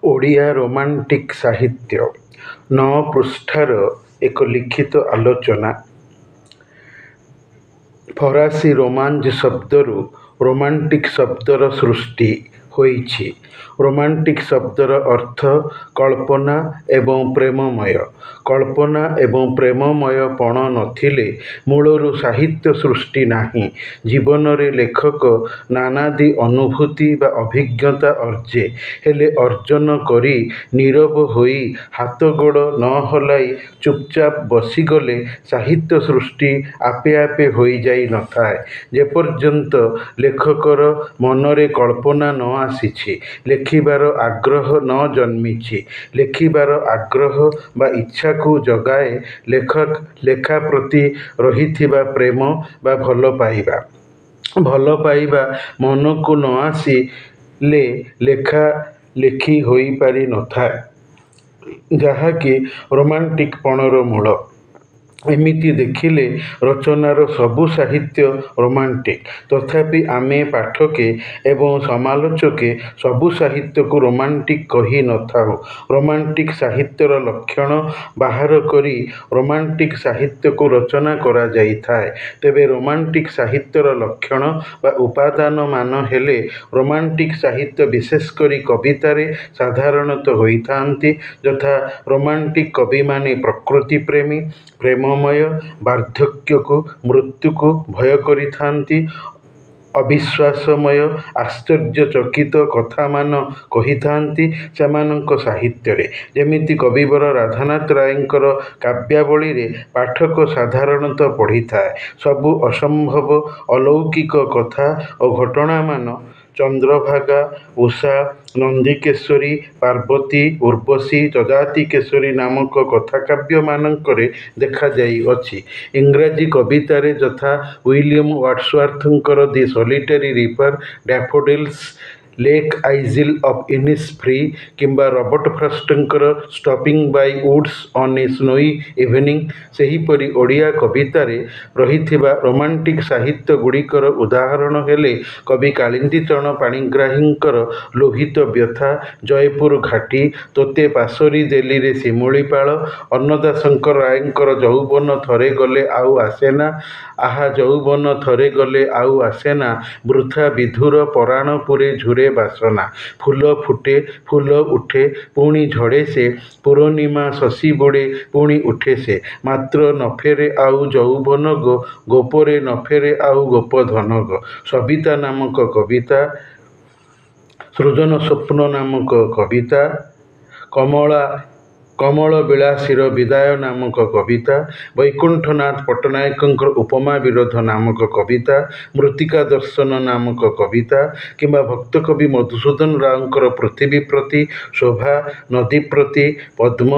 Odia romantic ସାହିତ୍ୟ 9 ପୃଷ୍ଠାର ଏକ ଲିଖିତ ଆଲୋଚନା। ଫରାସୀ ରୋମାଞ୍ଜ ଶବ୍ଦରୁ ରୋମାଣ୍ଟିକ୍ ଶବ୍ଦର ସୃଷ୍ଟି ହୋଇଛି। ରୋମାଣ୍ଟିକ୍ ଶବ୍ଦର ଅର୍ଥ କଳ୍ପନା ଏବଂ ପ୍ରେମମୟ। କଳ୍ପନା ଏବଂ ପ୍ରେମମୟ ପଣ ନଥିଲେ ମୂଳରୁ ସାହିତ୍ୟ ସୃଷ୍ଟି ନାହିଁ। ଜୀବନରେ ଲେଖକ ନାନାଦି ଅନୁଭୂତି ବା ଅଭିଜ୍ଞତା ଅର୍ଜେ, ହେଲେ ଅର୍ଜନ କରି ନୀରବ ହୋଇ ହାତଗୋଡ଼ ନ ହଲାଇ ଚୁପଚାପ ବସିଗଲେ ସାହିତ୍ୟ ସୃଷ୍ଟି ଆପେ ଆପେ ହୋଇଯାଇ ନଥାଏ। ଯେପର୍ଯ୍ୟନ୍ତ ଲେଖକର ମନରେ କଳ୍ପନା ନ ଆସିଛି, ଲେଖିବାର ଆଗ୍ରହ ନ ଜନ୍ମିଛି। ଲେଖିବାର ଆଗ୍ରହ ବା ଇଚ୍ଛାକୁ ଜଗାଏ ଲେଖା ପ୍ରତି ରହିଥିବା ପ୍ରେମ ବା ଭଲ ପାଇବା। ଭଲ ପାଇବା ମନକୁ ନ ଆସିଲେ ଲେଖା ଲେଖି ହୋଇପାରି ନଥାଏ, ଯାହାକି ରୋମାଣ୍ଟିକ୍ ପଣର ମୂଳ। ଏମିତି ଦେଖିଲେ ରଚନାର ସବୁ ସାହିତ୍ୟ ରୋମାଣ୍ଟିକ୍। ତଥାପି ଆମେ ପାଠକେ ଏବଂ ସମାଲୋଚକେ ସବୁ ସାହିତ୍ୟକୁ ରୋମାଣ୍ଟିକ୍ କହି ନଥାଉ। ରୋମାଣ୍ଟିକ୍ ସାହିତ୍ୟର ଲକ୍ଷଣ ବାହାର କରି ରୋମାଣ୍ଟିକ୍ ସାହିତ୍ୟକୁ ରଚନା କରାଯାଇଥାଏ। ତେବେ ରୋମାଣ୍ଟିକ୍ ସାହିତ୍ୟର ଲକ୍ଷଣ ବା ଉପାଦାନମାନ ହେଲେ ରୋମାଣ୍ଟିକ୍ ସାହିତ୍ୟ ବିଶେଷ କରି କବିତାରେ ସାଧାରଣତଃ ହୋଇଥାନ୍ତି। ଯଥା ରୋମାଣ୍ଟିକ୍ କବିମାନେ ପ୍ରକୃତି ପ୍ରେମୀ, ପ୍ରେମମୟ, ବାର୍ଦ୍ଧକ୍ୟକୁ ମୃତ୍ୟୁକୁ ଭୟ କରିଥାନ୍ତି, ଅବିଶ୍ୱାସମୟ, ଆଶ୍ଚର୍ଯ୍ୟଚକିତ କଥାମାନ କହିଥାନ୍ତି ସେମାନଙ୍କ ସାହିତ୍ୟରେ। ଯେମିତି କବିବର ରାଧାନାଥ ରାୟଙ୍କର କାବ୍ୟାବଳୀରେ ପାଠକ ସାଧାରଣତଃ ପଢ଼ିଥାଏ ସବୁ ଅସମ୍ଭବ ଅଲୌକିକ କଥା ଓ ଘଟଣାମାନ ଚନ୍ଦ୍ରଭାଗା, ଉଷା, ନନ୍ଦିକେଶ୍ୱରୀ, ପାର୍ବତୀ, ଉର୍ବଶୀ, ଯଯାତିକେଶରୀ ନାମକ କଥାକାବ୍ୟମାନଙ୍କରେ ଦେଖାଯାଇଅଛି। ଇଂରାଜୀ କବିତାରେ ଯଥା ୱିଲିୟମ ୱାର୍ଡସୱାର୍ଥଙ୍କର the solitary river, daffodils, lake isle of Innisfree କିମ୍ବା ରବର୍ଟ ଫ୍ରଷ୍ଟଙ୍କର stopping by woods on a snowy evening, ସେହିପରି ଓଡ଼ିଆ କବିତାରେ ରହିଥିବା ରୋମାଣ୍ଟିକ୍ ସାହିତ୍ୟଗୁଡ଼ିକର ଉଦାହରଣ ହେଲେ କବି କାଳିନ୍ଦୀ ଚରଣ ପାଣିଗ୍ରାହୀଙ୍କର ଲୋହିତ ବ୍ୟଥା, ଜୟପୁର ଘାଟି, ତୋତେ ପାଶୋରି ଦେଲିରେ ଶିମୁଳିପାଳ, ଅନ୍ନଦା ଶଙ୍କର ରାୟଙ୍କର ଯୌବନ ଥରେ ଗଲେ ଆଉ ଆସେନା, ଆହା ଯୌବନ ଥରେ ଗଲେ ଆଉ ଆସେନା, ବୃଥା ବିଧୁର ପରାଣ ପୁରେ ଝୁରେ ବାସନା, ଫୁଲ ଫୁଟେ, ଫୁଲ ଉଠେ, ପୁଣି ଝଡ଼େ ସେ, ପୂରନିମା ଶଶୀ ବୁଡ଼େ, ପୁଣି ଉଠେ ସେ, ମାତ୍ର ନଫେରେ ଆଉ ଯୌବନ ଗୋ, ଗୋପରେ ନଫେରେ ଆଉ ଗୋପଧନ ଗୋ। ସବିତା ନାମକ କବିତା, ସୃଜନ ସ୍ୱପ୍ନ ନାମକ କବିତା, କମଳ ବିଳାସୀର ବିଦାୟ ନାମକ କବିତା, ବୈକୁଣ୍ଠନାଥ ପଟ୍ଟନାୟକଙ୍କର ଉପମା ବିରୋଧ ନାମକ କବିତା, ମୃତ୍ତିକା ଦର୍ଶନ ନାମକ କବିତା କିମ୍ବା ଭକ୍ତକବି ମଧୁସୂଦନ ରାଓଙ୍କର ପୃଥିବୀ ପ୍ରତି, ଶୋଭା, ନଦୀ ପ୍ରତି, ପଦ୍ମ,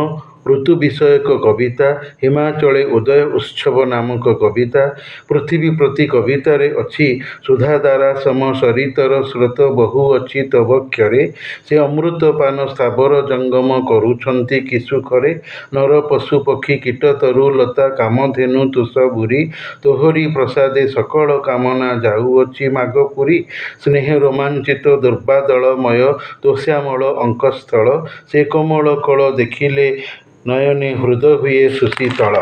ଋତୁ ବିଷୟକ କବିତା, ହିମାଚଳେ ଉଦୟ ଉତ୍ସବ ନାମକ କବିତା। ପୃଥିବୀ ପ୍ରତି କବିତାରେ ଅଛି ସୁଧାଧାରା ସମ ସରିତର ସ୍ରୋତ ବହୁ ଅଛି ତବ କ୍ଷରେ, ସେ ଅମୃତ ପାନ ସ୍ଥାବର ଜଙ୍ଗମ କରୁଛନ୍ତି କି ସୁଖରେ, ନର ପଶୁ ପକ୍ଷୀ କୀଟ ତରୁ ଲତା କାମଧେନୁ ତୁଷ ଭୁରି, ତୋହରି ପ୍ରସାଦେ ସକଳ କାମନା ଯାଉଅଛି ମାଗ ପୁରି, ସ୍ନେହ ରୋମାଞ୍ଚିତ ଦୁର୍ବାଦଳମୟ ତୋଷାମଳ ଅଙ୍କସ୍ଥଳ, ସେ କୋମଳ କଳ ଦେଖିଲେ ନୟନେ ହୃଦ ହୁଏ ସୁଶୀତଳ।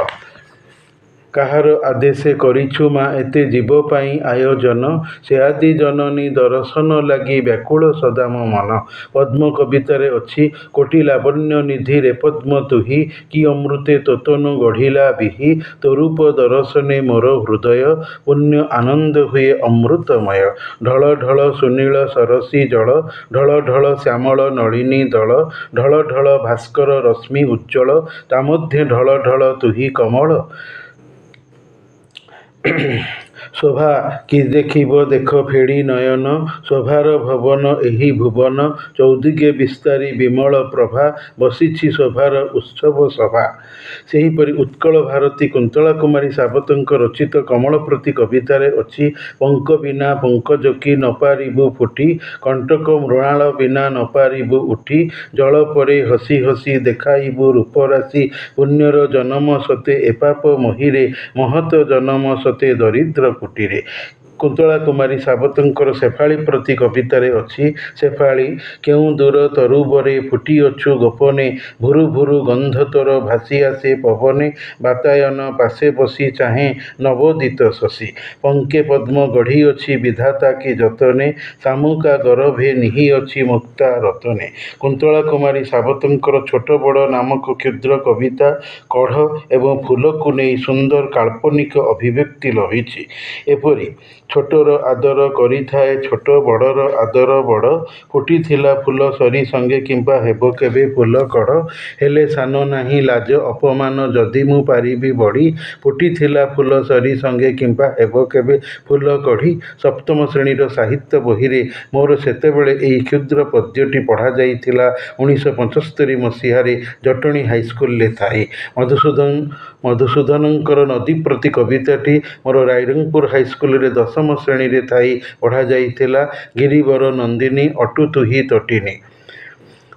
କାହାର ଆଦେଶେ କରିଛୁ ମା ଏତେ ଜୀବ ପାଇଁ ଆୟୋଜନ, ସେ ଆଦି ଜନନୀ ଦରଶନ ଲାଗି ବ୍ୟାକୁଳ ସଦା ମୋ ମନ। ପଦ୍ମ କବିତାରେ ଅଛି କୋଟି ଲାବଣ୍ୟ ନିଧି ରେ ପଦ୍ମ ତୁହି, କି ଅମୃତେ ତୋତନୁ ଗଢ଼ିଲା ବିହି, ତୋ ରୂପ ଦରଶନେ ମୋର ହୃଦୟ, ପୁଣ୍ୟ ଆନନ୍ଦ ହୁଏ ଅମୃତମୟ। ଢଳ ଢଳ ସୁନୀଳ ସରସୀ ଜଳ, ଢଳ ଢଳ ଶ୍ୟାମଳ ନଳିନୀ ଦଳ, ଢଳ ଢଳ ଭାସ୍କର ରଶ୍ମି ଉଜ୍ଜ୍ୱଳ, ତା ମଧ୍ୟେ ଢଳ ଢଳ ତୁହି କମଳ। ଶୋଭା କି ଦେଖିବ ଦେଖ ଫେଡ଼ି ନୟନ, ଶୋଭାର ଭବନ ଏହି ଭୁବନ, ଚୌଦିଗେ ବିସ୍ତାରୀ ବିମଳ ପ୍ରଭା, ବସିଛି ଶୋଭାର ଉତ୍ସବ ସଭା। ସେହିପରି ଉତ୍କଳ ଭାରତୀ କୁନ୍ତଳା କୁମାରୀ ସାବତଙ୍କ ରଚିତ କମଳପ୍ରତି କବିତାରେ ଅଛି ପଙ୍କ ବିନା ପଙ୍କଜ କି ନ ପାରିବୁ ଫୁଟି, କଣ୍ଟକ ମୃଣାଳ ବିନା ନ ପାରିବୁ ଉଠି, ଜଳ ପରେ ହସି ହସି ଦେଖାଇବୁ ରୂପରାଶି, ପୁଣ୍ୟର ଜନମ ସତେ ଏ ପାପ ମହୀରେ, ମହତ ଜନମ ସତେ ଦରିଦ୍ର କୁଟୀରେ। କୁନ୍ତଳା କୁମାରୀ ସାବତଙ୍କର ଶେଫାଳି ପ୍ରତି କବିତାରେ ଅଛି। ଶେଫାଳି କେଉଁ ଦୂର ତରୁବରେ ଫୁଟିଅଛୁ ଗୋପନେ, ଭୁରୁ ଭୁରୁ ଗନ୍ଧ ତୋର ଭାସି ଆସେ ପବନେ, ବାତାୟନ ପାଶେ ବସି ଚାହେଁ ନବୋଦିତ ଶଶୀ, ପଙ୍କେ ପଦ୍ମ ଗଢ଼ିଅଛି ବିଧାତା କି ଯତନେ, ଶାମୁକା ଗରଭେ ନିହିଅଛି ମୁକ୍ତା ରତନେ। କୁନ୍ତଳା କୁମାରୀ ସାବତଙ୍କର ଛୋଟ ବଡ଼ ନାମକ କ୍ଷୁଦ୍ର କବିତା କଢ଼ ଏବଂ ଫୁଲକୁ ନେଇ ସୁନ୍ଦର କାଳ୍ପନିକ ଅଭିବ୍ୟକ୍ତି ରହିଛି। ଏପରି ଛୋଟର ଆଦର କରିଥାଏ ଛୋଟ, ବଡ଼ର ଆଦର ବଡ଼, ଫୁଟିଥିଲା ଫୁଲ ସରି ସଙ୍ଗେ କିମ୍ବା ହେବ କେବେ ଫୁଲ କଢ଼, ହେଲେ ସାନ ନାହିଁ ଲାଜ ଅପମାନ ଯଦି ମୁଁ ପାରିବି ବଢ଼ି, ଫୁଟିଥିଲା ଫୁଲ ସରି ସଙ୍ଗେ କିମ୍ବା ହେବ କେବେ ଫୁଲ କଢ଼ି। ସପ୍ତମ ଶ୍ରେଣୀର ସାହିତ୍ୟ ବହିରେ ମୋର ସେତେବେଳେ ଏହି କ୍ଷୁଦ୍ର ପଦ୍ୟଟି ପଢ଼ାଯାଇଥିଲା। 1975 ମସିହାରେ ଜଟଣୀ ହାଇସ୍କୁଲରେ ଥାଇ ମଧୁସୂଦନଙ୍କର ନଦୀ ପ୍ରତି କବିତାଟି ମୋର ରାଇରଙ୍ଗପୁର ହାଇସ୍କୁଲରେ ଦଶମ ଶ୍ରେଣୀରେ ଥାଇ ପଢ଼ାଯାଇଥିଲା। ଗିରିବର ନନ୍ଦିନୀ ଅଟୁ ତୁହି ତଟିନୀ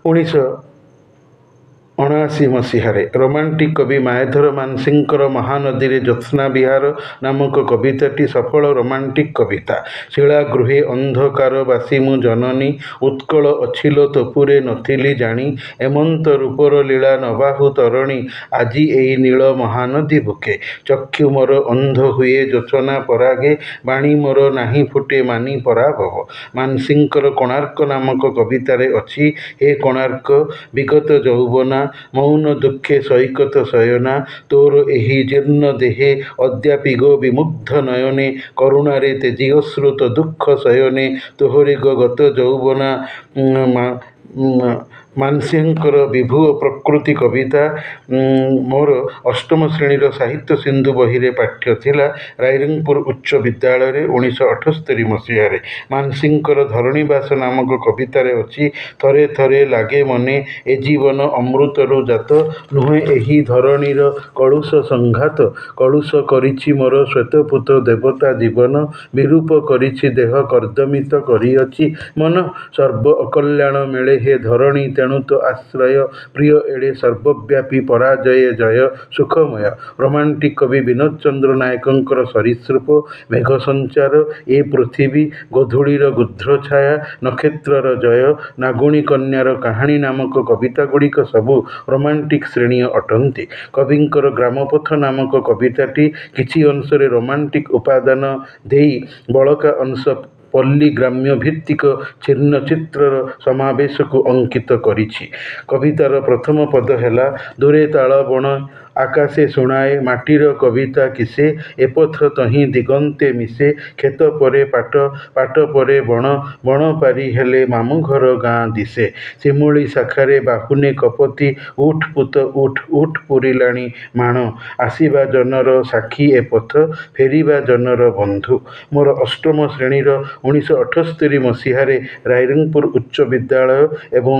1979 ମସିହାରେ। ରୋମାଣ୍ଟିକ କବି ମାୟାଧର ମାନସିଂହଙ୍କର ମହାନଦୀରେ ଜ୍ୟୋତ୍ସ୍ନା ବିହାର ନାମକ କବିତାଟି ସଫଳ ରୋମାଣ୍ଟିକ କବିତା। ଶିଳାଗୃହେ ଅନ୍ଧକାର ବାସି ମୁଁ ଜନନୀ, ଉତ୍କଳ ଅଛିଲୋ ତୋପୁରେ ନଥିଲି ଜାଣି, ଏମନ୍ତ ରୂପର ଲୀଳା ନବାହୁ ତରଣୀ, ଆଜି ଏଇ ନୀଳ ମହାନଦୀ ବୁକେ, ଚକ୍ଷୁ ମୋର ଅନ୍ଧ ହୁଏ ଯୋଚନା ପରାଗେ, ବାଣୀ ମୋର ନାହିଁ ଫୁଟେ ମାନି ପରାଭବ। ମାନସିଂହଙ୍କର କୋଣାର୍କ ନାମକ କବିତାରେ ଅଛି, ହେ କୋଣାର୍କ ବିଗତ ଯୌବନା, ମୌନ ଦୁଃଖେ ସୈକତ ଶୟନା, ତୋର ଏହି ଜୀର୍ଣ୍ଣ ଦେହେ ଅଦ୍ୟାପି ଗୋ ବିମୁଗ୍ଧ ନୟନେ, କରୁଣାରେ ତେଜି ଅଶ୍ରୁ ତୋ ଦୁଃଖ ଶୟନେ, ତୋହରି ଗୋ ଗତ ଯୌବନା। ମାନସିଂହଙ୍କର ବିଭୁ ପ୍ରକୃତି କବିତା ମୋର ଅଷ୍ଟମ ଶ୍ରେଣୀର ସାହିତ୍ୟ ସିନ୍ଧୁ ବହିରେ ପାଠ୍ୟ ଥିଲା। ରାଇରଙ୍ଗପୁର ଉଚ୍ଚ ବିଦ୍ୟାଳୟରେ 1978 ମସିହାରେ। ମାନସିଂହଙ୍କର ଧରଣୀବାସ ନାମକ କବିତାରେ ଅଛି, ଥରେ ଥରେ ଲାଗେ ମନେ ଏ ଜୀବନ ଅମୃତରୁ ଜାତ, ନୁହେଁ ଏହି ଧରଣୀର କଳୁଷ ସଂଘାତ, କଳୁଷ କରିଛି ମୋର ଶ୍ୱେତପୂତ ଦେବତା ଜୀବନ, ବିରୂପ କରିଛି ଦେହ କର୍ଦ୍ଦମିତ କରିଅଛି ମନ, ସର୍ବ ଅକଲ୍ୟାଣ ମିଳେ ହେ ଧରଣୀ ତେଣୁ ତ ଆଶ୍ରୟ, ପ୍ରିୟ ଏଡ଼େ ସର୍ବବ୍ୟାପୀ ପରାଜୟ ଜୟ ସୁଖମୟ। ରୋମାଣ୍ଟିକ କବି ବିନୋଦ ଚନ୍ଦ୍ର ନାୟକଙ୍କର ସରୀସୃପ, ମେଘ ସଞ୍ଚାର, ଏ ପୃଥିବୀ, ଗୋଧୂଳିର ଗୁଧ୍ର ଛାୟା, ନକ୍ଷତ୍ରର ଜୟ, ନାଗୁଣୀ କନ୍ୟାର କାହାଣୀ ନାମକ କବିତାଗୁଡ଼ିକ ସବୁ ରୋମାଣ୍ଟିକ ଶ୍ରେଣୀୟ ଅଟନ୍ତି। କବିଙ୍କର ଗ୍ରାମପଥ ନାମକ କବିତାଟି କିଛି ଅଂଶରେ ରୋମାଣ୍ଟିକ ଉପାଦାନ ଦେଇ ବଳକା ଅଂଶ ପଲ୍ଲୀ ଗ୍ରାମ୍ୟ ଭିତ୍ତିକ ଛିନ୍ନଚିତ୍ରର ସମାବେଶକୁ ଅଙ୍କିତ କରିଛି। କବିତାର ପ୍ରଥମ ପଦ ହେଲା, ଦୂରେ ତାଳ ବଣ ଆକାଶେ ଶୁଣାଏ ମାଟିର କବିତା କିସେ, ଏପଥ ତହିଁ ଦିଗନ୍ତେ ମିଶେ, କ୍ଷେତ ପରେ ପାଟ, ପାଟ ପରେ ବଣ, ବଣ ପାରି ହେଲେ ମାମୁଁ ଘର ଗାଁ ଦିଶେ, ଶିମୁଳି ଶାଖାରେ ବାହୁନେ କପୋତୀ, ଉଠ ପୁତ ଉଠ, ଉଠ ପୂରିଲାଣି ମାଣ, ଆସିବା ଜନର ସାକ୍ଷୀ ଏ ପଥ, ଫେରିବା ଜନର ବନ୍ଧୁ। ମୋର ଅଷ୍ଟମ ଶ୍ରେଣୀର 1978 ମସିହାରେ ରାଇରଙ୍ଗପୁର ଉଚ୍ଚ ବିଦ୍ୟାଳୟ ଏବଂ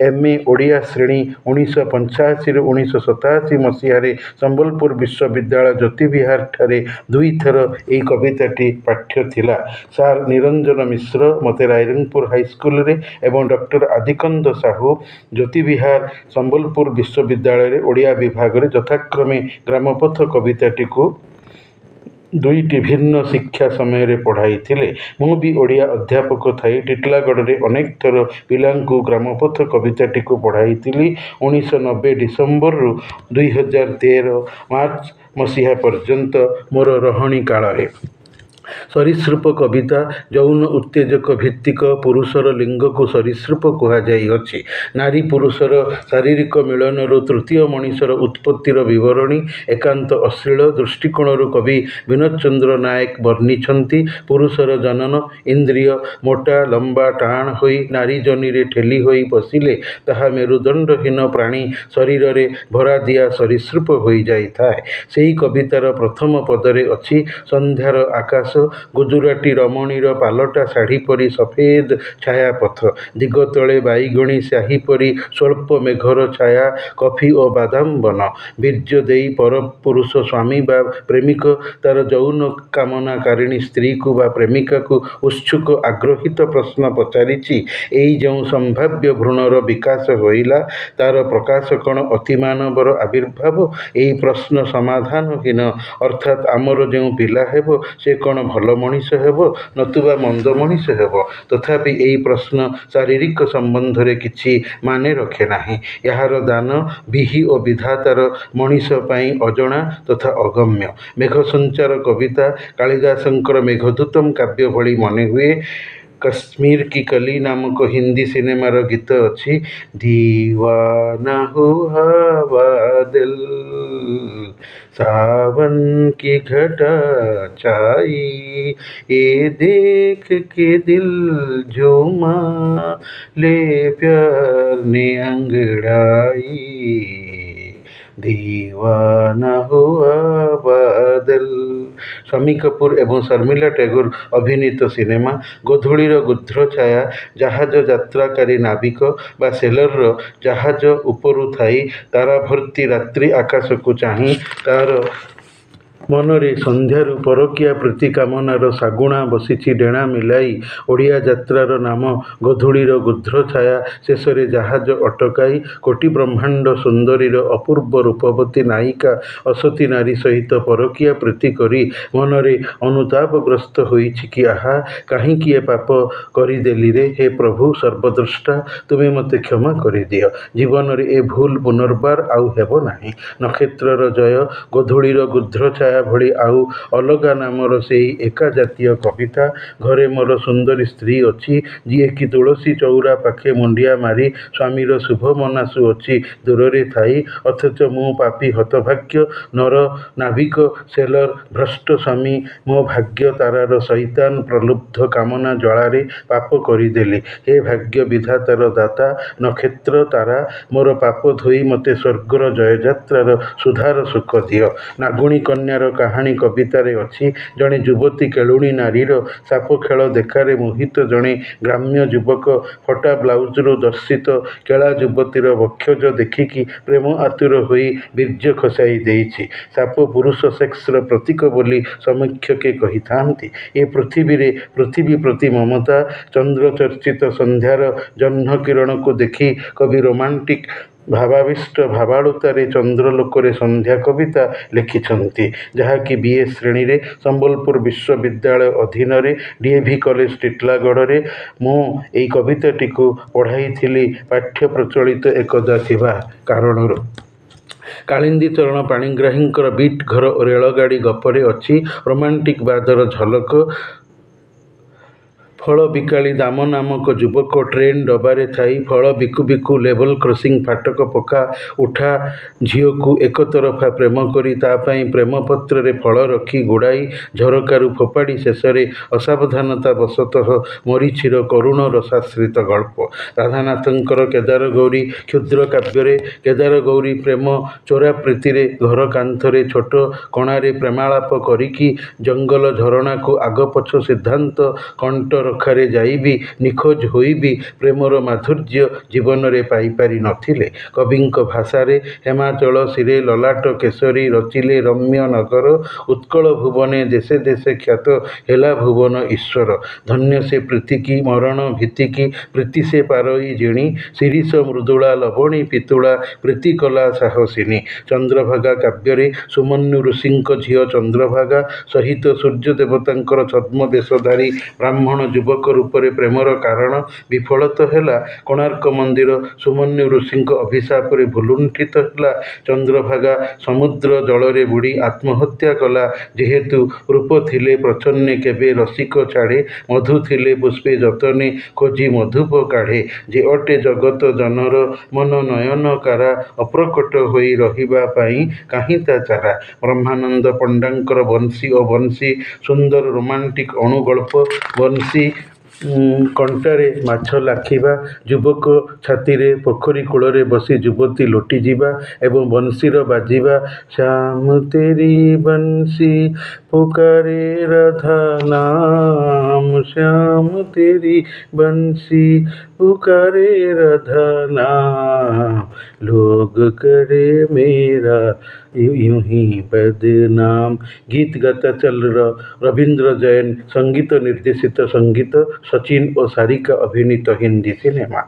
MA ଓଡ଼ିଆ ଶ୍ରେଣୀ 1985ରୁ 1987 ମସିହାରେ ସମ୍ବଲପୁର ବିଶ୍ୱବିଦ୍ୟାଳୟ ଜ୍ୟୋତିବିହାରଠାରେ ଦୁଇଥର ଏହି କବିତାଟି ପାଠ୍ୟ ଥିଲା। ସାର୍ ନିରଞ୍ଜନ ମିଶ୍ର ମୋତେ ରାଇରଙ୍ଗପୁର ହାଇସ୍କୁଲରେ ଏବଂ ଡକ୍ଟର ଆଦିକନ୍ଦ ସାହୁ ଜ୍ୟୋତିବିହାର ସମ୍ବଲପୁର ବିଶ୍ୱବିଦ୍ୟାଳୟରେ ଓଡ଼ିଆ ବିଭାଗରେ ଯଥାକ୍ରମେ ଗ୍ରାମପଥ କବିତାଟିକୁ ଦୁଇଟି ଭିନ୍ନ ଶିକ୍ଷା ସମୟରେ ପଢ଼ାଇଥିଲେ। ମୁଁ ବି ଓଡ଼ିଆ ଅଧ୍ୟାପକ ଥାଇ ଟିଟିଲାଗଡ଼ରେ ଅନେକ ଥର ପିଲାଙ୍କୁ ଗ୍ରାମପଥ କବିତାଟିକୁ ପଢ଼ାଇଥିଲି। 1990 ଡିସେମ୍ବରରୁ 2013 ମାର୍ଚ୍ଚ ମସିହା ପର୍ଯ୍ୟନ୍ତ ମୋର ରହଣି କାଳରେ। ସରୀସୃପ କବିତା ଯୌନ ଉତ୍ତେଜକ ଭିତ୍ତିକ। ପୁରୁଷର ଲିଙ୍ଗକୁ ସରୀସୃପ କୁହାଯାଇଅଛି। ନାରୀ ପୁରୁଷର ଶାରୀରିକ ମିଳନରୁ ତୃତୀୟ ମଣିଷର ଉତ୍ପତ୍ତିର ବିବରଣୀ ଏକାନ୍ତ ଅଶ୍ଳୀଳ ଦୃଷ୍ଟିକୋଣରୁ କବି ବିନୋଦ ଚନ୍ଦ୍ର ନାୟକ ବର୍ଣ୍ଣିଛନ୍ତି। ପୁରୁଷର ଜନନ ଇନ୍ଦ୍ରିୟ ମୋଟା ଲମ୍ବା ଟାଣ ହୋଇ ନାରୀ ଯୋନିରେ ଠେଲି ହୋଇ ବସିଲେ ତାହା ମେରୁଦଣ୍ଡହୀନ ପ୍ରାଣୀ ଶରୀରରେ ଭରାଦିଆ ସରୀସୃପ ହୋଇଯାଇଥାଏ। ସେହି କବିତାର ପ୍ରଥମ ପଦରେ ଅଛି, ସନ୍ଧ୍ୟାର ଆକାଶ ଗୁଜୁରାଟୀ ରମଣୀର ପାଲଟା ଶାଢ଼ୀ ପରି ସଫେଦ ଛାୟାପଥ, ଦିଗ ତଳେ ବାଇଗଣୀ ସ୍ୟାହି ପରି ସ୍ୱଳ୍ପ ମେଘର ଛାୟା, କଫି ଓ ବାଦାମ ବନ, ବୀର୍ଯ୍ୟ ଦେଇ ପରପୁରୁଷ ସ୍ୱାମୀ ବା ପ୍ରେମିକ ତାର ଯୌନ କାମନାକାରିଣୀ ସ୍ତ୍ରୀକୁ ବା ପ୍ରେମିକାକୁ ଉତ୍ସୁକ ଆଗ୍ରହୀତ ପ୍ରଶ୍ନ ପଚାରିଛି, ଏଇ ଯେଉଁ ସମ୍ଭାବ୍ୟ ଭ୍ରୂଣର ବିକାଶ ହୋଇଲା ତାର ପ୍ରକାଶ କ'ଣ ଅତିମାନବର ଆବିର୍ଭାବ? ଏହି ପ୍ରଶ୍ନ ସମାଧାନହୀନ, ଅର୍ଥାତ୍ ଆମର ଯେଉଁ ପିଲା ହେବ ସେ କ'ଣ ଭଲ ମଣିଷ ହେବ ନତୁବା ମନ୍ଦ ମଣିଷ ହେବ। ତଥାପି ଏହି ପ୍ରଶ୍ନ ଶାରୀରିକ ସମ୍ବନ୍ଧରେ କିଛି ମାନେ ରଖେ ନାହିଁ। ଏହାର ଦାନ ବିହି ଓ ବିଧାତାର ମଣିଷ ପାଇଁ ଅଜଣା ତଥା ଅଗମ୍ୟ। ମେଘସଞ୍ଚାର କବିତା କାଳିଦାସଙ୍କର ମେଘଦୂତମ୍ କାବ୍ୟ ଭଳି ମନେହୁଏ। କଶ୍ମୀର କି କଲି ନାମକ ହିନ୍ଦୀ ସିନେମାର ଗୀତ ଅଛି, ଦୀୱାନା ହୁଆ ବାଦଲ सावन की घटा छाई, ये देख के दिल झूमा ले प्यार ने अंगड़ाई, दीवाना हुआ बादल। शमी कपूर एवं शर्मिला टैगोर अभिनीत सिनेमा। गोधूलीर गुध्र छाया जहाज यात्राकारी नाविक बा सेलर जहाज उपरू थाई ताराभर्ती रात्रि आकाश को चाही तार मनरे संध्यारू परकिया प्रति कामनार सागुणा बसिछि डेणा मिलाई। ओडिया जात्रार नाम गोधूलीर गुध्र छाया। शेषरे जहाज अटकाई कोटि ब्रह्मांड सुंदरीर अपूर्व रूपवती नायिका असती नारी सहित परकिया प्रीति करी मनरे अनुतापग्रस्त होइछि कि आहा काहींकि ए पाप करिदेली रे। हे प्रभु सर्वद्रष्टा तुमे मते क्षमा करिदियो। जीवन रे ए भूल पुनर्बार आउ हेबो नाही। नक्षत्रर जय गोधूलीर गुध्र छाया भली आउ अलगा नामर सेही एका जातीय कविता। घरे मोर सुंदरी स्त्री अछि जीए कि तुलसी चौरा पाखे मुंडिया मारी स्वामीर शुभ मनासु अछि दूरे थाई, अथच मु पापी हतभाग्य नर नाविक सेलर भ्रष्ट स्वामी मो भाग्य तारार शैतान प्रलुब्ध कामना ज्वालारे पाप करिदेली। हे भाग्य विधातार दाता नक्षत्र तारा मोर पाप धोई मते स्वर्गर जययात्रार सुधार सुख दियो। नागुणी कन्यार कहानी कवितारे अछि। जणे युवती केलुणी नारीर साप खेल देखारे मोहित जणे ग्राम्य युवक फटा ब्लाउजरू दर्शित केला युवतीर वक्षज देखिकी प्रेम आतुर होई बीर्य खसाई देइछि। साप पुरुष सेक्सर प्रतीक बोली समीक्षके कहिथांती। ए पृथ्वी प्रति ममता चंद्र चर्चित संध्यार जह्न किरण को देखी कवि रोमांटिक भावाविष्ट भावालुतारे चंद्रलोकरे संध्या कविता लिखिछंती, जहाँकि बीए श्रेणी रे संबलपुर विश्वविद्यालय अधीन डीएवी कॉलेज टिटलागढ़ मु एई कविताटी को पढ़ाई पाठ्य प्रचलित एकदा थिबा कारणर। कालिंदी चरण पाणिग्राहींकर बीट घर और रेलगाड़ी गपरे अच्छी रोमांटिक बादर झलक। फल बिकाली दाम नामक युवक ट्रेन डबारे थाई फल बिकु बिकु लेवल क्रॉसिंग फाटक पका उठा झील को एक तरफा प्रेम करी तापाई प्रेमपत्र रे फल रखी गुड़ाई झरकारु फोपाड़ी शेषरे असावधानता वशतः मरीचिर करुण रसाश्रित गल्प। राधानाथंकर केदार गौरी क्षुद्र काव्य केदार गौरी प्रेम चोरा प्रीति घर कांथरे छोट कणारे प्रेमालाप करिकी जंगल झरणा को आगपछ सिद्धांत कंठ रखारे जाइबी निखोज होइबी प्रेमर माधुर्य जीवन रे पाई पारि नथिले। कविंक भाषारे हेमाचल सिरे ललाट केशरी रचिले रम्य नगर उत्कल भुवने देशे देशे ख्यात हेला भुवन ईश्वर। धन्य से प्रीति की मरण भीति की प्रीति से पारई जिणी शिरीष मृदुला लवणी पितुला प्रीति कला साहसिनी। चंद्रभागा काव्य सुमन्यु ऋषिंक झील चंद्रभागा सहित सूर्य देवतांकर छद्म वेशधारी ब्राह्मण युवक रूपरे प्रेमर कारण विफलत हैला। कोणार्क मंदिर सुमन्यु ऋषिंक अभिशाप रे भुलुंठित हैला। चंद्रभागा समुद्र जलरे बुड़ी आत्महत्या कला जेहेतु रूप थिले प्रच्छन्ने केबे रसिक छाड़े मधु थिले पुष्पे जतने खोजी मधुप काढ़े जे अटे जगत जनर मन नयन कारा अप्रकट होई रहिबा पाई काहिता चारा। ब्रह्मानंद पंडांकर बंशी और बंशी सुंदर रोमांटिक अणुगल्प। बंशी कंटारे माछ लाखिबा युवक छाती पोखरी कूल बसी युवती लोटी जीवा एवं बंशीर बाजिबा श्याम तेरी बंशी पुकारे राधा नाम श्याम तेरी बंशी पुकारे राधा नाम। लोग करे मेरा यूं ही बदनाम। गीत गाता चल रविंद्र जैन संगीत निर्देशित संगीत सचिन और सारिका अभिनीत हिंदी सिनेमा।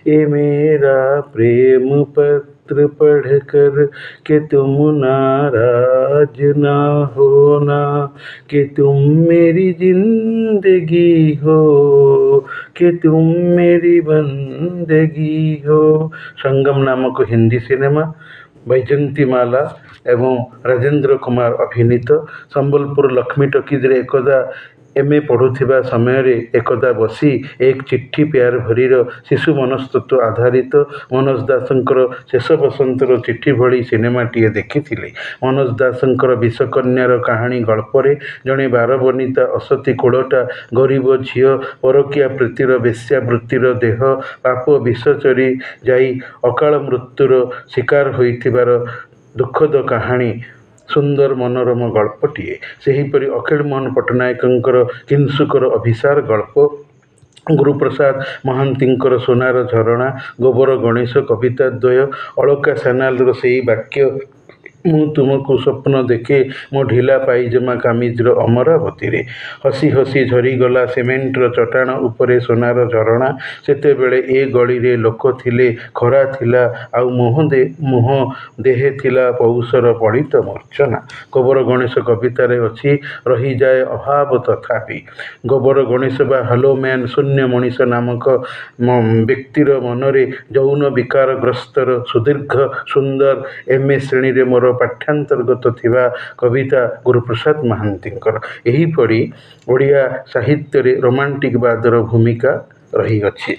ए मेरा प्रेम पत्र पढ़कर कि तुम नाराज ना होना, कि तुम मेरी जिंदगी हो, कि तुम मेरी बंदगी हो। संगम नामक हिंदी सिनेमा। बैजंतीमाला एवं राजेंद्र कुमार अभिनीत। संबलपुर लक्ष्मी टकीज एकदा एमए पढ़ुवा समय एकदा बसी एक चिट्ठी प्यार भरीर शिशु मनस्तत्व आधारित मनोज दासंकर शेष बसंतर चिट्ठी भली सिनेमाटीए देखिथिले। मनोज दासंकर विषकन्यार कहानी गल्परे जड़े 12 बनिता असती कोड़टा गरीब झील परकिया प्रीतिर वेश्यावृत्तिर देह पाप विषचरी जाई अकाल मृत्युर शिकार होइथिबार दुखद कहानी सुंदर मनोरम गल्पटीए। सेहीपरि अखिल मोहन पट्टनायकंकर किंसुकर अभिसार गल्प, गुरुप्रसाद महांतींकर सोनार झरणा, गोबर गणेश कविताद्वय, अलका सानालर सेही वाक्य मु तुमको स्वप्न देखे मो ढिला पाइजमा कामिजर अमरावती रे, हसी हसी झरीगला सिमेंटर चटाण उपरे सोनार झरणा, सेतेबेले ए गली रे लोक थिले खरा थिला आउ मुह देहे थिला पौषर पड़ित मूर्छना। गोबर गणेश कवितारे अछि रही जाए अभाव तथापि। गोबर गणेश बा हलो मैन शून्य मनीष नामक व्यक्तिर मनरे यौन विकारग्रस्तर सुदीर्घ सुंदर एमए श्रेणी रे मोर पाठ्यांतर्गत थिबा कविता गुरुप्रसाद महांतींकर। एहीपरि ओडिया साहित्य रे रोमांटिक बादर भूमिका रही अछि।